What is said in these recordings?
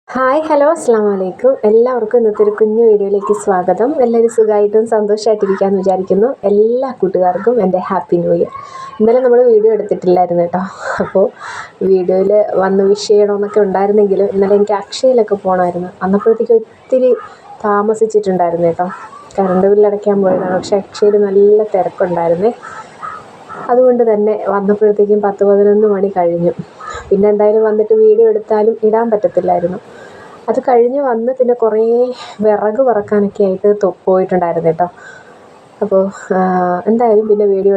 Hi hello അസ്സാം വലൈക്കും. എല്ലാവർക്കും ഇന്നത്തെ ഒരു കുഞ്ഞു വീഡിയോയിലേക്ക് സ്വാഗതം. എല്ലാവരും സുഖമായിട്ടും സന്തോഷമായിട്ടിരിക്കാമെന്ന് വിചാരിക്കുന്നു. എല്ലാ കൂട്ടുകാർക്കും എൻ്റെ ഹാപ്പി ന്യൂ ഇയർ. ഇന്നലെ നമ്മൾ വീഡിയോ എടുത്തിട്ടില്ലായിരുന്നു കേട്ടോ. അപ്പോൾ വീഡിയോയിൽ വന്ന് വിഷ് ചെയ്യണമെന്നൊക്കെ ഉണ്ടായിരുന്നെങ്കിലും ഇന്നലെ എനിക്ക് അക്ഷയയിലൊക്കെ പോകണമായിരുന്നു. അന്നപ്പോഴത്തേക്ക് ഒത്തിരി താമസിച്ചിട്ടുണ്ടായിരുന്നു കേട്ടോ. കറണ്ട് ബില്ലടയ്ക്കാൻ പോയതാണ്. പക്ഷേ അക്ഷയയിൽ നല്ല തിരക്കുണ്ടായിരുന്നേ. അതുകൊണ്ട് തന്നെ വന്നപ്പോഴത്തേക്കും 10-11 മണി കഴിഞ്ഞു. പിന്നെ എന്തായാലും വന്നിട്ട് വീഡിയോ എടുത്താലും ഇടാൻ പറ്റത്തില്ലായിരുന്നു. അത് കഴിഞ്ഞ് വന്ന് പിന്നെ കുറേ വിറക് വറക്കാനൊക്കെ ആയിട്ട് പോയിട്ടുണ്ടായിരുന്നു കേട്ടോ. അപ്പോൾ എന്തായാലും പിന്നെ വീഡിയോ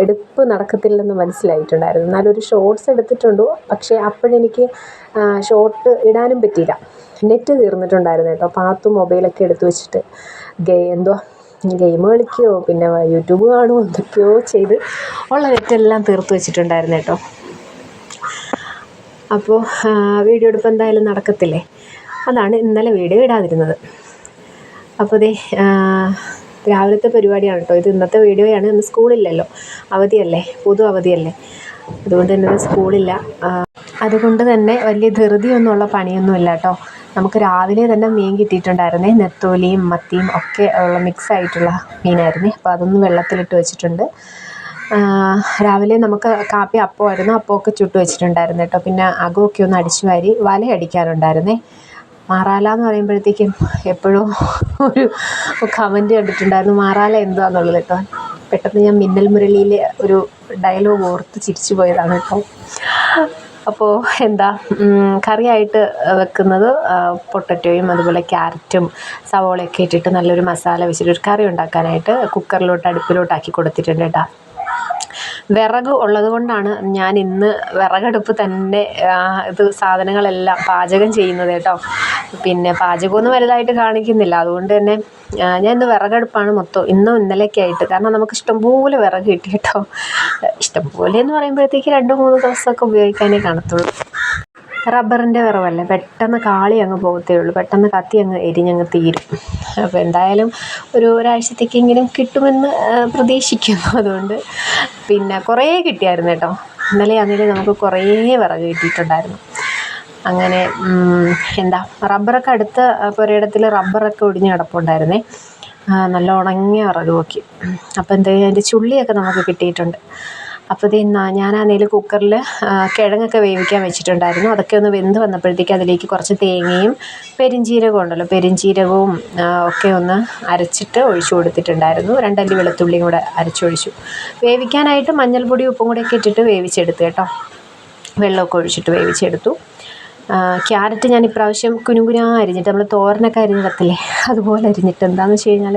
എടുപ്പ് നടക്കത്തില്ലെന്ന് മനസ്സിലായിട്ടുണ്ടായിരുന്നു. എന്നാലും ഒരു ഷോർട്സ് എടുത്തിട്ടുണ്ട്. പക്ഷേ അപ്പോഴെനിക്ക് ഷോർട്ട് ഇടാനും പറ്റിയില്ല. നെറ്റ് തീർന്നിട്ടുണ്ടായിരുന്നു കേട്ടോ. പാത്തു മൊബൈലൊക്കെ എടുത്തു വെച്ചിട്ട് ഗെയിം കളിക്കുകയോ പിന്നെ യൂട്യൂബ് കാണുമോ എന്തൊക്കെയോ ചെയ്ത് ഉള്ള നെറ്റെല്ലാം തീർത്ത് വെച്ചിട്ടുണ്ടായിരുന്നു കേട്ടോ. അപ്പോൾ വീഡിയോ എടുപ്പ് എന്തായാലും നടക്കത്തില്ലേ. അതാണ് ഇന്നലെ വീഡിയോ ഇടാതിരുന്നത്. അപ്പോൾ രാവിലത്തെ പരിപാടിയാണ് കേട്ടോ ഇത്. ഇന്നത്തെ വീഡിയോയാണ്. ഇന്ന് സ്കൂളില്ലല്ലോ, അവധിയല്ലേ, പൊതു അവധിയല്ലേ. അതുകൊണ്ട് തന്നെ സ്കൂളില്ല. അതുകൊണ്ട് തന്നെ വലിയ ധൃതിയൊന്നുമുള്ള പണിയൊന്നുമില്ല കേട്ടോ. നമുക്ക് രാവിലെ തന്നെ മീൻ കിട്ടിയിട്ടുണ്ടായിരുന്നേ. നെത്തോലിയും മത്തിയും ഒക്കെ ഉള്ള മിക്സ് ആയിട്ടുള്ള മീനായിരുന്നേ. അപ്പോൾ അതൊന്ന് വെള്ളത്തിലിട്ട് വെച്ചിട്ടുണ്ട്. രാവിലെ നമുക്ക് കാപ്പി അപ്പമായിരുന്നു. അപ്പമൊക്കെ ചുട്ട് വെച്ചിട്ടുണ്ടായിരുന്നു കേട്ടോ. പിന്നെ അകമൊക്കെ ഒന്ന് അടിച്ചു വാരി വല അടിക്കാനുണ്ടായിരുന്നേ. മാറാല എന്ന് പറയുമ്പോഴത്തേക്കും എപ്പോഴും ഒരു കമൻറ്റ് കണ്ടിട്ടുണ്ടായിരുന്നു, മാറാല എന്താണെന്നുള്ളത് കേട്ടോ. പെട്ടെന്ന് ഞാൻ മിന്നൽ മുരളിയിലെ ഒരു ഡയലോഗ് ഓർത്ത് ചിരിച്ചു പോയതാണ് കേട്ടോ. അപ്പോൾ കറിയായിട്ട് വെക്കുന്നത് പൊട്ടറ്റോയും അതുപോലെ ക്യാരറ്റും സവോളയൊക്കെ ഇട്ടിട്ട് നല്ലൊരു മസാല വെച്ചിട്ടൊരു കറി ഉണ്ടാക്കാനായിട്ട് അടുപ്പിലോട്ടാക്കി കൊടുത്തിട്ടുണ്ട് കേട്ടോ. വിറക് ഉള്ളത് കൊണ്ടാണ് ഞാൻ ഇന്ന് വിറകടുപ്പ് തന്നെ സാധനങ്ങളെല്ലാം പാചകം ചെയ്യുന്നത് കേട്ടോ. പിന്നെ പാചകമൊന്നും വലുതായിട്ട് കാണിക്കുന്നില്ല. അതുകൊണ്ട് തന്നെ ഞാൻ ഇന്ന് വിറകടുപ്പാണ് മൊത്തം ഇന്നും ഇന്നലെയൊക്കെ ആയിട്ട്. കാരണം നമുക്ക് ഇഷ്ടംപോലെ വിറക് കിട്ടി കേട്ടോ. ഇഷ്ടംപോലെ എന്ന് പറയുമ്പോഴത്തേക്ക് 2-3 ദിവസമൊക്കെ ഉപയോഗിക്കാനേ കാണത്തുള്ളൂ. റബ്ബറിൻ്റെ വിറവല്ലേ, പെട്ടെന്ന് കാളി അങ്ങ് പോകത്തേ ഉള്ളൂ. പെട്ടെന്ന് കത്തി അങ്ങ് എരിഞ്ഞങ്ങ് തീരും. അപ്പോൾ എന്തായാലും ഒരാഴ്ചത്തേക്കെങ്കിലും കിട്ടുമെന്ന് പ്രതീക്ഷിക്കുന്നു. അതുകൊണ്ട് പിന്നെ കുറേ കിട്ടിയായിരുന്നു കേട്ടോ. ഇന്നലെ ആണെങ്കിൽ നമുക്ക് കുറേ വിറക് കിട്ടിയിട്ടുണ്ടായിരുന്നു. അങ്ങനെ റബ്ബറൊക്കെ അടുത്ത പുരയിടത്തിൽ റബ്ബറൊക്കെ ഒടിഞ്ഞ് കിടപ്പുണ്ടായിരുന്നേ. നല്ല ഉണങ്ങിയ വിറക് നോക്കി. അപ്പോൾ അതിൻ്റെ ചുള്ളിയൊക്കെ നമുക്ക് കിട്ടിയിട്ടുണ്ട്. അപ്പോൾ ഞാനാണെങ്കിൽ കുക്കറിൽ കിഴങ്ങൊക്കെ വേവിക്കാൻ വെച്ചിട്ടുണ്ടായിരുന്നു. അതൊക്കെ ഒന്ന് വെന്ത് വന്നപ്പോഴത്തേക്ക് അതിലേക്ക് കുറച്ച് തേങ്ങയും പെരിഞ്ജീരകവും ഉണ്ടല്ലോ, പെരിഞ്ജീരകവും ഒക്കെ ഒന്ന് അരച്ചിട്ട് ഒഴിച്ചു കൊടുത്തിട്ടുണ്ടായിരുന്നു. 2 അല്ലി വെളുത്തുള്ളിയും കൂടെ അരച്ചൊഴിച്ചു. വേവിക്കാനായിട്ട് മഞ്ഞൾപ്പൊടി ഉപ്പും കൂടെയൊക്കെ ഇട്ടിട്ട് വേവിച്ചെടുത്തു കേട്ടോ. വെള്ളമൊക്കെ ഒഴിച്ചിട്ട് വേവിച്ചെടുത്തു. ക്യാരറ്റ് ഞാൻ ഇപ്രാവശ്യം കുനുകുനാ അരിഞ്ഞിട്ട്, നമ്മൾ തോരനൊക്കെ അരിഞ്ഞിടത്തില്ലേ അതുപോലെ അരിഞ്ഞിട്ട്. എന്താണെന്ന് വെച്ച് കഴിഞ്ഞാൽ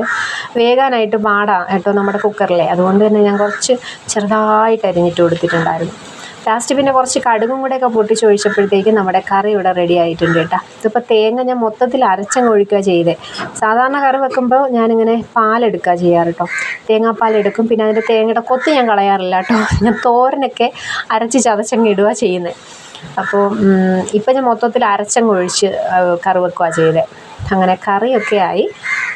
വേകാനായിട്ട് പാടാണ് കേട്ടോ നമ്മുടെ കുക്കറിലെ. അതുകൊണ്ട് തന്നെ ഞാൻ കുറച്ച് ചെറുതായിട്ട് അരിഞ്ഞിട്ട് കൊടുത്തിട്ടുണ്ടായിരുന്നു. ലാസ്റ്റ് പിന്നെ കുറച്ച് കടുകും കൂടെയൊക്കെ പൊട്ടിച്ചൊഴിച്ചപ്പോഴത്തേക്ക് നമ്മുടെ കറി ഇവിടെ റെഡി ആയിട്ടുണ്ട് കേട്ടോ. ഇതിപ്പോൾ തേങ്ങ ഞാൻ മൊത്തത്തിൽ അരച്ചങ്ങ് ഒഴിക്കുക ചെയ്തേ. സാധാരണ കറി വെക്കുമ്പോൾ ഞാനിങ്ങനെ പാലെടുക്കുക ചെയ്യാറ് കേട്ടോ. തേങ്ങാപ്പാലെടുക്കും. പിന്നെ അതിൻ്റെ തേങ്ങയുടെ കൊത്ത് ഞാൻ കളയാറില്ല കേട്ടോ. ഞാൻ തോരനൊക്കെ അരച്ച് ചതച്ചങ്ങ് ഇടുക ചെയ്യുന്നത്. അപ്പോൾ ഇപ്പം ഞാൻ മൊത്തത്തിൽ അരച്ചങ്ങ് ഒഴിച്ച് കറി വെക്കുക ചെയ്തത്. അങ്ങനെ കറിയൊക്കെ ആയി.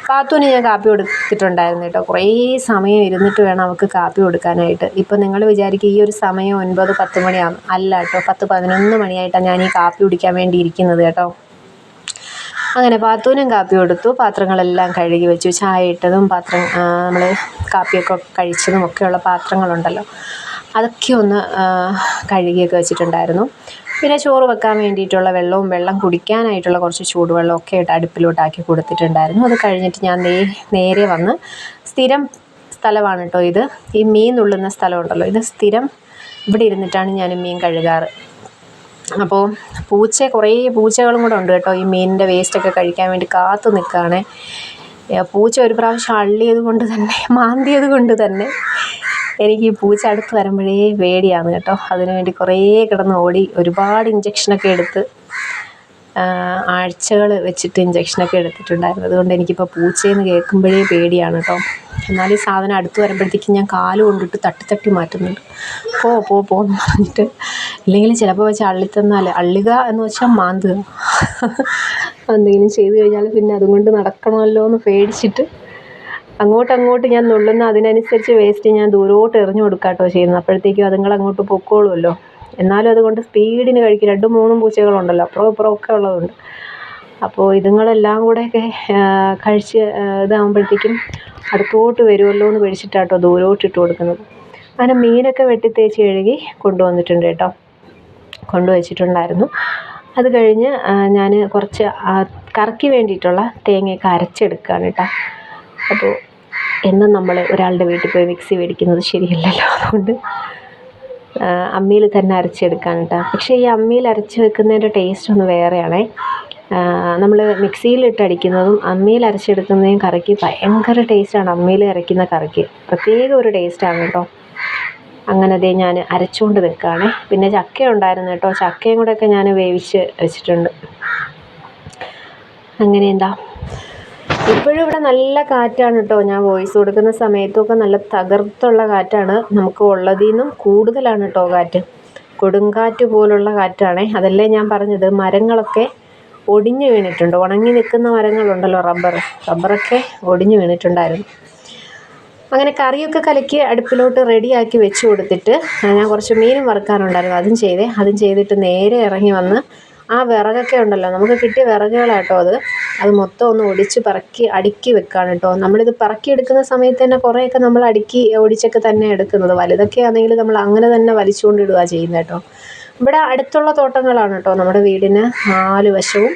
പാത്തുവിന് ഞാൻ കാപ്പി കൊടുത്തിട്ടുണ്ടായിരുന്നു കേട്ടോ. കുറേ സമയം ഇരുന്നിട്ട് വേണം അവൾക്ക് കാപ്പി കൊടുക്കാനായിട്ട്. ഇപ്പം നിങ്ങൾ വിചാരിക്കും ഈ ഒരു സമയം 9-10 മണിയാകും. അല്ല കേട്ടോ, 10-11 മണിയായിട്ടാണ് ഞാൻ ഈ കാപ്പി കുടിക്കാൻ വേണ്ടി ഇരിക്കുന്നത് കേട്ടോ. അങ്ങനെ പാത്തുവിനും കാപ്പി കൊടുത്തു. പാത്രങ്ങളെല്ലാം കഴുകി വെച്ചു. ചായ ഇട്ടതും നമ്മൾ കാപ്പിയൊക്കെ കഴിച്ചതും ഒക്കെയുള്ള പാത്രങ്ങളുണ്ടല്ലോ, അതൊക്കെ ഒന്ന് കഴുകിയൊക്കെ വെച്ചിട്ടുണ്ടായിരുന്നു. പിന്നെ ചോറ് വെക്കാൻ വേണ്ടിയിട്ടുള്ള വെള്ളം കുടിക്കാനായിട്ടുള്ള കുറച്ച് ചൂടുവെള്ളമൊക്കെ ഇട്ട് അടുപ്പിലോട്ടാക്കി കൊടുത്തിട്ടുണ്ടായിരുന്നു. അത് കഴിഞ്ഞിട്ട് ഞാൻ നേരെ വന്ന്, സ്ഥിരം സ്ഥലമാണ് കേട്ടോ ഇത്, ഈ മീൻ നുള്ളുന്ന സ്ഥലമുണ്ടല്ലോ, ഇത് സ്ഥിരം ഇവിടെ ഇരുന്നിട്ടാണ് ഞാൻ മീൻ കഴുകാറ്. അപ്പോൾ കുറേ പൂച്ചകളും കൂടെ ഉണ്ട് കേട്ടോ. ഈ മീനിൻ്റെ വേസ്റ്റൊക്കെ കഴിക്കാൻ വേണ്ടി കാത്തു നിൽക്കുകയാണ്. പൂച്ച ഒരു പ്രാവശ്യം മാന്തിയത് കൊണ്ട് തന്നെ എനിക്ക് ഈ പൂച്ച അടുത്ത് വരുമ്പോഴേ പേടിയാണ് കേട്ടോ. അതിനുവേണ്ടി കുറേ കിടന്ന് ഓടി ഒരുപാട് ഇഞ്ചക്ഷനൊക്കെ എടുത്ത് ആഴ്ചകൾ വെച്ചിട്ട് ഇഞ്ചക്ഷനൊക്കെ എടുത്തിട്ടുണ്ടായിരുന്നു. അതുകൊണ്ട് എനിക്കിപ്പോൾ പൂച്ചയെന്ന് കേൾക്കുമ്പോഴേ പേടിയാണ് കേട്ടോ. എന്നാൽ ഈ സാധനം അടുത്ത് വരുമ്പോഴത്തേക്കും ഞാൻ കാല് കൊണ്ടിട്ട് തട്ടി മാറ്റുന്നുണ്ട്. പോന്ന് പറഞ്ഞിട്ട്. ഇല്ലെങ്കിൽ ചിലപ്പോൾ വെച്ച് അള്ളുക എന്ന് വെച്ചാൽ മാന്തുക. എന്തെങ്കിലും ചെയ്തു കഴിഞ്ഞാൽ പിന്നെ അതുകൊണ്ട് നടക്കണമല്ലോ എന്ന് പേടിച്ചിട്ട് അങ്ങോട്ട് ഞാൻ നുള്ളുന്ന അതിനനുസരിച്ച് വേസ്റ്റ് ഞാൻ ദൂരോട്ട് എറിഞ്ഞു കൊടുക്കാം കേട്ടോ ചെയ്യുന്നത്. അപ്പോഴത്തേക്കും അതുങ്ങൾ അങ്ങോട്ട് പൊക്കോളുമല്ലോ. എന്നാലും അതുകൊണ്ട് സ്പീഡിന് കഴിക്കും. 2-3 പൂച്ചകളുണ്ടല്ലോ, അപ്പുറം ഇപ്പുറം ഒക്കെ ഉള്ളതുണ്ട്. അപ്പോൾ ഇതുങ്ങളെല്ലാം കൂടെയൊക്കെ കഴിച്ച് ഇതാകുമ്പോഴത്തേക്കും അടുത്തോട്ട് വരുമല്ലോ എന്ന് പേടിച്ചിട്ടാട്ടോ ദൂരോട്ട് ഇട്ട് കൊടുക്കുന്നത്. അങ്ങനെ മീനൊക്കെ വെട്ടി തേച്ച് കഴുകി കൊണ്ടുവന്നിട്ടുണ്ട് കേട്ടോ, കൊണ്ടുവച്ചിട്ടുണ്ടായിരുന്നു. അത് കഴിഞ്ഞ് ഞാൻ കുറച്ച് കറിക്ക് വേണ്ടിയിട്ടുള്ള തേങ്ങയൊക്കെ അരച്ചെടുക്കുകയാണ് കേട്ടോ. അപ്പോൾ എന്നും നമ്മൾ ഒരാളുടെ വീട്ടിൽ പോയി മിക്സി മേടിക്കുന്നത് ശരിയല്ലല്ലോ, അതുകൊണ്ട് അമ്മിയിൽ തന്നെ അരച്ചെടുക്കാൻ കേട്ടോ. പക്ഷേ ഈ അമ്മിയിൽ അരച്ച് വെക്കുന്നതിൻ്റെ ടേസ്റ്റ് ഒന്ന് വേറെയാണേ. നമ്മൾ മിക്സിയിലിട്ട് അടിക്കുന്നതും അമ്മിയിൽ അരച്ചെടുക്കുന്നതും കറിക്ക് ഭയങ്കര ടേസ്റ്റാണ്. അമ്മിയിൽ അരയ്ക്കുന്ന കറിക്ക് പ്രത്യേക ഒരു ടേസ്റ്റാണ് കേട്ടോ. അങ്ങനെ അതേ ഞാൻ അരച്ചുകൊണ്ട് നിൽക്കുകയാണേ. പിന്നെ ചക്ക ഉണ്ടായിരുന്നു കേട്ടോ, ചക്കയും കൂടെയൊക്കെ ഞാൻ വേവിച്ച് വെച്ചിട്ടുണ്ട്. അങ്ങനെ എന്താ ഇപ്പോഴും ഇവിടെ നല്ല കാറ്റാണ് കേട്ടോ. ഞാൻ വോയിസ് കൊടുക്കുന്ന സമയത്തൊക്കെ നല്ല തകർത്തുള്ള കാറ്റാണ് നമുക്ക് ഉള്ളതിൽ നിന്നും കൂടുതലാണ് കേട്ടോ കാറ്റ്. കൊടുങ്കാറ്റ് പോലുള്ള കാറ്റാണേ. അതല്ലേ ഞാൻ പറഞ്ഞത്, മരങ്ങളൊക്കെ ഒടിഞ്ഞു വീണിട്ടുണ്ട്. ഉണങ്ങി നിൽക്കുന്ന മരങ്ങളുണ്ടല്ലോ, റബ്ബറൊക്കെ ഒടിഞ്ഞു വീണിട്ടുണ്ടായിരുന്നു. അങ്ങനെ കറിയൊക്കെ കലക്കി അടുപ്പിലോട്ട് റെഡിയാക്കി വെച്ച് കൊടുത്തിട്ട് ഞാൻ കുറച്ച് മീനും വറുക്കാനുണ്ടായിരുന്നു, അതും ചെയ്തിട്ട് നേരെ ഇറങ്ങി വന്ന് ആ വിറകൊക്കെ ഉണ്ടല്ലോ, നമുക്ക് കിട്ടിയ വിറകുകളാട്ടോ അത് മൊത്തം ഒന്ന് ഒടിച്ച് പറക്കി അടുക്കി വെക്കുകയാണ് കേട്ടോ. നമ്മളിത് പറക്കി എടുക്കുന്ന സമയത്ത് തന്നെ കുറേയൊക്കെ നമ്മൾ അടുക്കി ഒടിച്ചൊക്കെ തന്നെ എടുക്കുന്നത്. വലുതൊക്കെ ആണെങ്കിൽ നമ്മൾ അങ്ങനെ തന്നെ വലിച്ചുകൊണ്ടിടുക ചെയ്യുന്നത് കേട്ടോ. ഇവിടെ അടുത്തുള്ള തോട്ടങ്ങളാണ് കേട്ടോ, നമ്മുടെ വീടിന് 4 വശവും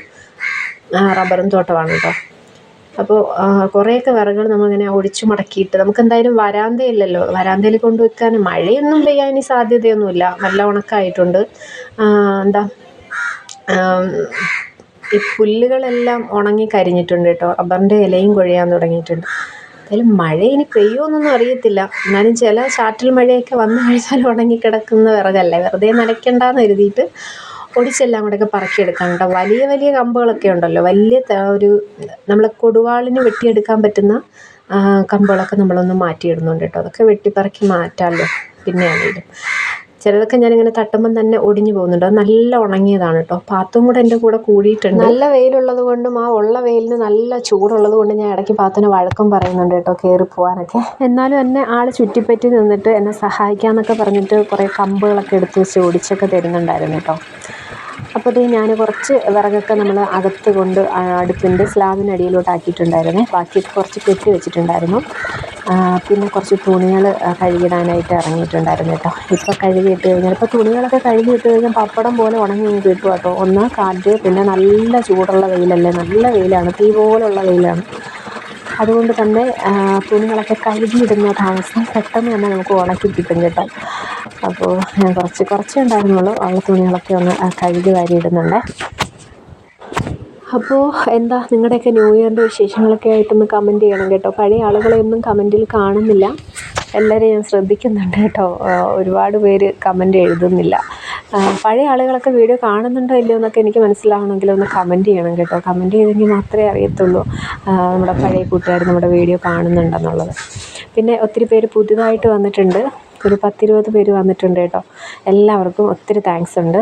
റബ്ബറും തോട്ടമാണ് കേട്ടോ. അപ്പോൾ കുറേയൊക്കെ വിറകുകൾ നമ്മളിങ്ങനെ ഒടിച്ചു മടക്കിയിട്ട്, നമുക്ക് എന്തായാലും വരാന്തയില്ലല്ലോ, വരാന്തയിൽ കൊണ്ടുവയ്ക്കാൻ മഴയൊന്നും പെയ്യാൻ ഇനി സാധ്യതയൊന്നുമില്ല, നല്ല ഉണക്കായിട്ടുണ്ട്. ഈ പുല്ലുകളെല്ലാം ഉണങ്ങി കരിഞ്ഞിട്ടുണ്ട് കേട്ടോ. റബ്ബറിൻ്റെ ഇലയും കൊഴിയാൻ തുടങ്ങിയിട്ടുണ്ട്. എന്തായാലും മഴ ഇനി പെയ്യുമെന്നൊന്നും അറിയത്തില്ല. എന്നാലും ചില ചാറ്റൽ മഴയൊക്കെ വന്നു കഴിഞ്ഞാൽ ഉണങ്ങിക്കിടക്കുന്ന വിറകല്ലേ, വെറുതെ നനയ്ക്കണ്ടെന്ന് കരുതിയിട്ട് ഒടിച്ചെല്ലാം കൂടെയൊക്കെ പറക്കിയെടുക്കാൻ കേട്ടോ. വലിയ വലിയ കമ്പുകളൊക്കെ ഉണ്ടല്ലോ, വലിയ ഒരു നമ്മൾ കൊടുവാളിന് വെട്ടിയെടുക്കാൻ പറ്റുന്ന കമ്പുകളൊക്കെ നമ്മളൊന്ന് മാറ്റിയിടുന്നുണ്ട് കേട്ടോ. അതൊക്കെ വെട്ടിപ്പറക്കി മാറ്റാമല്ലോ പിന്നെയാണെങ്കിലും. ചിലതൊക്കെ ഞാനിങ്ങനെ തട്ടുമ്പം തന്നെ ഒടിഞ്ഞു പോകുന്നുണ്ട്. അത് നല്ല ഉണങ്ങിയതാണ് കേട്ടോ. പാത്തും കൂടെ എൻ്റെ കൂടെ കൂടിയിട്ടുണ്ട്. നല്ല വെയിലുള്ളത് കൊണ്ടും ആ ഉള്ള വെയിലിന് നല്ല ചൂടുള്ളത് കൊണ്ട് ഞാൻ ഇടയ്ക്ക് പാത്തുവിന് വഴക്കം പറയുന്നുണ്ട് കേട്ടോ, കയറി പോകാനൊക്കെ. എന്നാലും എന്നെ ആൾ ചുറ്റിപ്പറ്റി നിന്നിട്ട് എന്നെ സഹായിക്കാമെന്നൊക്കെ പറഞ്ഞിട്ട് കുറേ കമ്പുകളൊക്കെ എടുത്ത് വെച്ച് ഒടിച്ചൊക്കെ തരുന്നുണ്ടായിരുന്നു കേട്ടോ. അപ്പോൾ ഞാൻ കുറച്ച് വിറകൊക്കെ നമ്മൾ അകത്ത് കൊണ്ട് അടുപ്പിൻ്റെ സ്ലാബിനടിയിലോട്ട് ആക്കിയിട്ടുണ്ടായിരുന്നേ. ബാക്കി കുറച്ച് കെട്ടി വെച്ചിട്ടുണ്ടായിരുന്നു. പിന്നെ കുറച്ച് തുണികൾ കഴുകിടാനായിട്ട് ഇറങ്ങിയിട്ടുണ്ടായിരുന്നു കേട്ടോ. ഇപ്പോൾ കഴുകിയിട്ട് കഴിഞ്ഞാൽ, ഇപ്പോൾ തുണികളൊക്കെ കഴുകിയിട്ട് കഴിഞ്ഞാൽ പപ്പടം പോലെ ഉണങ്ങി കിട്ടും കേട്ടോ. ഒന്ന് കാറ്റ്, പിന്നെ നല്ല ചൂടുള്ള വെയിലല്ലേ, നല്ല വെയിലാണ്, തീ പോലുള്ള വെയിലാണ്. അതുകൊണ്ട് തന്നെ തുണികളൊക്കെ കഴുകിയിടുന്ന താമസം പെട്ടെന്ന് തന്നെ നമുക്ക് ഉണക്കി കിട്ടും കേട്ടോ. അപ്പോൾ ഞാൻ കുറച്ചേ ഉണ്ടായിരുന്നുള്ളൂ, ഉള്ള തുണികളൊക്കെ ഒന്ന് കഴുകി വാരിയിടുന്നുണ്ട്. അപ്പോൾ എന്താ നിങ്ങളുടെയൊക്കെ ന്യൂ ഇയറിൻ്റെ വിശേഷങ്ങളൊക്കെ ആയിട്ടൊന്ന് കമൻറ്റ് ചെയ്യണം കേട്ടോ. പഴയ ആളുകളെയൊന്നും കമൻറ്റിൽ കാണുന്നില്ല, എല്ലാവരെയും ഞാൻ ശ്രദ്ധിക്കുന്നുണ്ട് കേട്ടോ. ഒരുപാട് പേര് കമൻറ്റ് എഴുതുന്നില്ല. പഴയ ആളുകളൊക്കെ വീഡിയോ കാണുന്നുണ്ടോ ഇല്ലയോ എന്നൊക്കെ എനിക്ക് മനസ്സിലാവണമെങ്കിൽ ഒന്ന് കമൻറ്റ് ചെയ്യണം കേട്ടോ. കമൻറ്റ് ചെയ്തെങ്കിൽ മാത്രമേ അറിയത്തുള്ളൂ നമ്മുടെ പഴയ കൂട്ടുകാർ നമ്മുടെ വീഡിയോ കാണുന്നുണ്ടെന്നുള്ളത്. പിന്നെ ഒത്തിരി പേര് പുതുതായിട്ട് വന്നിട്ടുണ്ട്, ഒരു 10-20 പേര് വന്നിട്ടുണ്ട് കേട്ടോ. എല്ലാവർക്കും ഒത്തിരി താങ്ക്സ് ഉണ്ട്.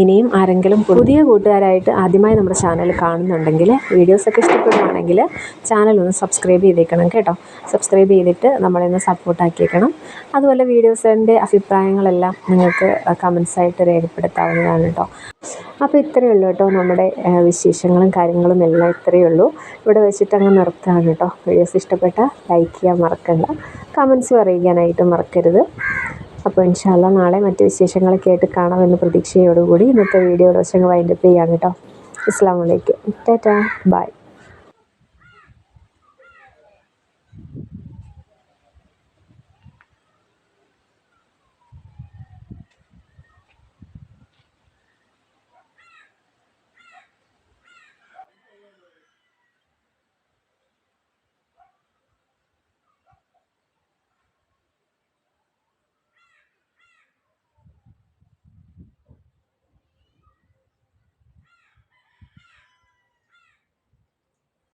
ഇനിയും ആരെങ്കിലും പുതിയ കൂട്ടുകാരായിട്ട് ആദ്യമായി നമ്മുടെ ചാനൽ കാണുന്നുണ്ടെങ്കിൽ, വീഡിയോസൊക്കെ ഇഷ്ടപ്പെടുവാണെങ്കിൽ ചാനലൊന്ന് സബ്സ്ക്രൈബ് ചെയ്തേക്കണം കേട്ടോ. സബ്സ്ക്രൈബ് ചെയ്തിട്ട് നമ്മളെയൊന്ന് സപ്പോർട്ടാക്കിയേക്കണം. അതുപോലെ വീഡിയോസിൻ്റെ അഭിപ്രായങ്ങളെല്ലാം നിങ്ങൾക്ക് കമൻസായിട്ട് രേഖപ്പെടുത്താവുന്നതാണ് കേട്ടോ. അപ്പോൾ ഇത്രയേ ഉള്ളൂ കേട്ടോ, നമ്മുടെ വിശേഷങ്ങളും കാര്യങ്ങളും എല്ലാം ഇത്രയേ ഉള്ളൂ. ഇവിടെ വെച്ചിട്ട് അങ്ങ് നിർത്തുകയാണ് കേട്ടോ. വീഡിയോസ് ഇഷ്ടപ്പെട്ടാൽ ലൈക്ക് ചെയ്യാൻ മറക്കണ്ട, കമൻസ് അറിയിക്കാനായിട്ട് മറക്കരുത്. അപ്പോൾ ഇൻഷാ അല്ലാഹ് നാളെ മറ്റ് വിശേഷങ്ങളൊക്കെ ആയിട്ട് കാണാമെന്ന പ്രതീക്ഷയോടുകൂടി ഇന്നത്തെ വീഡിയോ വൈൻഡപ്പ് ചെയ്യാം കേട്ടോ. അസ്സലാമു അലൈക്കും, ടാറ്റാ, ബൈ.